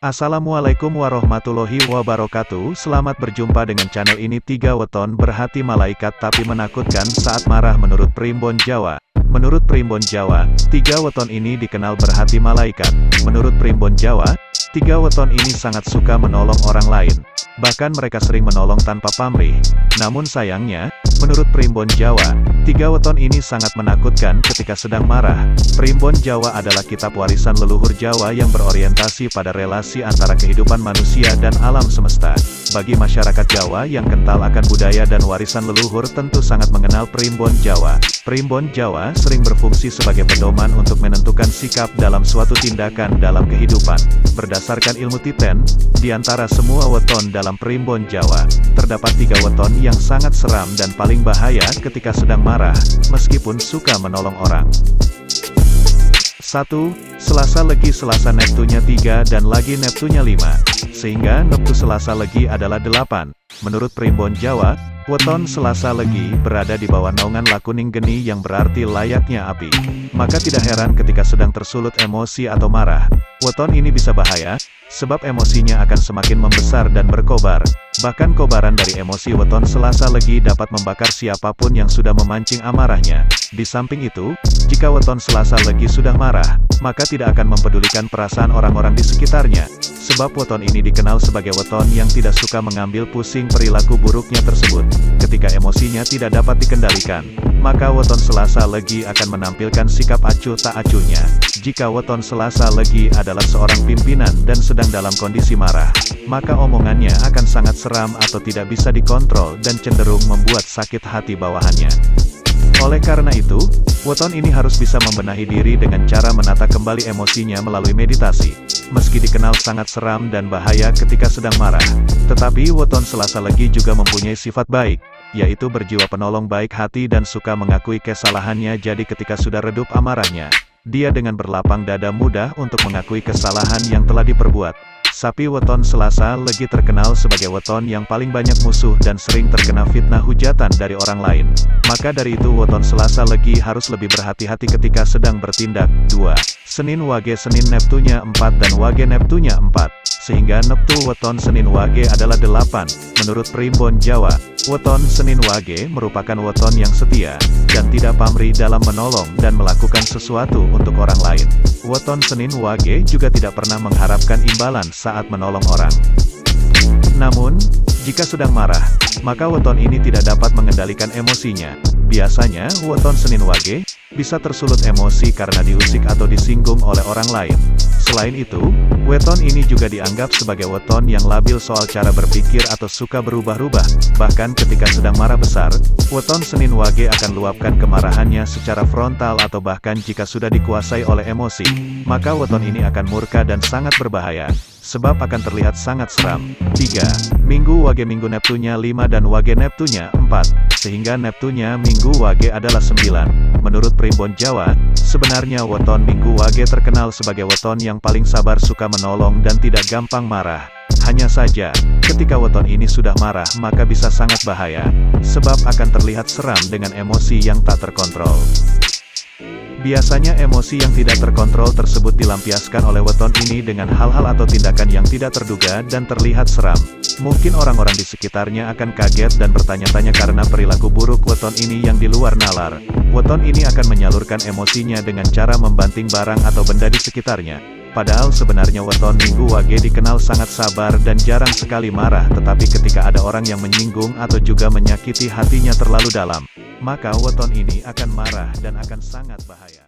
Assalamualaikum warahmatullahi wabarakatuh. Selamat berjumpa dengan channel ini. 3 weton berhati malaikat tapi menakutkan saat marah menurut Primbon Jawa. Menurut Primbon Jawa, 3 weton ini dikenal berhati malaikat. Menurut Primbon Jawa, 3 weton ini sangat suka menolong orang lain. Bahkan mereka sering menolong tanpa pamrih. Namun sayangnya, menurut Primbon Jawa, 3 weton ini sangat menakutkan ketika sedang marah. Primbon Jawa adalah kitab warisan leluhur Jawa yang berorientasi pada relasi antara kehidupan manusia dan alam semesta. Bagi masyarakat Jawa yang kental akan budaya dan warisan leluhur tentu sangat mengenal Primbon Jawa. Primbon Jawa sering berfungsi sebagai pedoman untuk menentukan sikap dalam suatu tindakan dalam kehidupan. Berdasarkan ilmu Titen, di antara semua weton dalam Primbon Jawa, terdapat 3 weton yang sangat seram dan paling bahaya ketika sedang marah, meskipun suka menolong orang. 1. Selasa Legi. Selasa Neptunya 3 dan Lagi Neptunya 5. Sehingga Neptu Selasa Legi adalah 8. Menurut Primbon Jawa, weton Selasa Legi berada di bawah naungan Lakuning Geni yang berarti layaknya api. Maka tidak heran ketika sedang tersulut emosi atau marah, weton ini bisa bahaya, sebab emosinya akan semakin membesar dan berkobar. Bahkan kobaran dari emosi weton Selasa Legi dapat membakar siapapun yang sudah memancing amarahnya. Di samping itu, jika weton Selasa Legi sudah marah, maka tidak akan mempedulikan perasaan orang-orang di sekitarnya. Sebab weton ini dikenal sebagai weton yang tidak suka mengambil pusing perilaku buruknya tersebut. Ketika emosinya tidak dapat dikendalikan, maka weton Selasa Legi akan menampilkan sikap acuh tak acuhnya. Jika weton Selasa Legi adalah seorang pimpinan dan sedang dalam kondisi marah, maka omongannya akan sangat seram atau tidak bisa dikontrol dan cenderung membuat sakit hati bawahannya. Oleh karena itu, weton ini harus bisa membenahi diri dengan cara menata kembali emosinya melalui meditasi. Meski dikenal sangat seram dan bahaya ketika sedang marah, tetapi weton Selasa Legi juga mempunyai sifat baik, yaitu berjiwa penolong, baik hati dan suka mengakui kesalahannya. Jadi ketika sudah redup amarahnya, dia dengan berlapang dada mudah untuk mengakui kesalahan yang telah diperbuat. Sapi weton Selasa Legi terkenal sebagai weton yang paling banyak musuh dan sering terkena fitnah hujatan dari orang lain. Maka dari itu weton Selasa Legi harus lebih berhati-hati ketika sedang bertindak. 2. Senin Wage. Senin Neptunya 4 dan Wage Neptunya 4. Sehingga Neptu weton Senin Wage adalah 8. Menurut Primbon Jawa, weton Senin Wage merupakan weton yang setia, dan tidak pamrih dalam menolong dan melakukan sesuatu untuk orang lain. Weton Senin Wage juga tidak pernah mengharapkan imbalan saat menolong orang. Namun, jika sedang marah, maka weton ini tidak dapat mengendalikan emosinya. Biasanya, weton Senin Wage bisa tersulut emosi karena diusik atau disinggung oleh orang lain. Selain itu, weton ini juga dianggap sebagai weton yang labil soal cara berpikir atau suka berubah-ubah. Bahkan ketika sedang marah besar, weton Senin Wage akan luapkan kemarahannya secara frontal, atau bahkan jika sudah dikuasai oleh emosi, maka weton ini akan murka dan sangat berbahaya, sebab akan terlihat sangat seram. 3. Minggu Wage. Minggu Neptunya 5 dan Wage Neptunya 4. Sehingga Neptunya Minggu Wage adalah 9. Menurut Primbon Jawa, sebenarnya weton Minggu Wage terkenal sebagai weton yang paling sabar, suka menolong dan tidak gampang marah. Hanya saja, ketika weton ini sudah marah maka bisa sangat bahaya, sebab akan terlihat seram dengan emosi yang tak terkontrol. Biasanya emosi yang tidak terkontrol tersebut dilampiaskan oleh weton ini dengan hal-hal atau tindakan yang tidak terduga dan terlihat seram. Mungkin orang-orang di sekitarnya akan kaget dan bertanya-tanya karena perilaku buruk weton ini yang di luar nalar. Weton ini akan menyalurkan emosinya dengan cara membanting barang atau benda di sekitarnya. Padahal sebenarnya weton Minggu Wage dikenal sangat sabar dan jarang sekali marah, tetapi ketika ada orang yang menyinggung atau juga menyakiti hatinya terlalu dalam, maka weton ini akan marah dan akan sangat bahaya.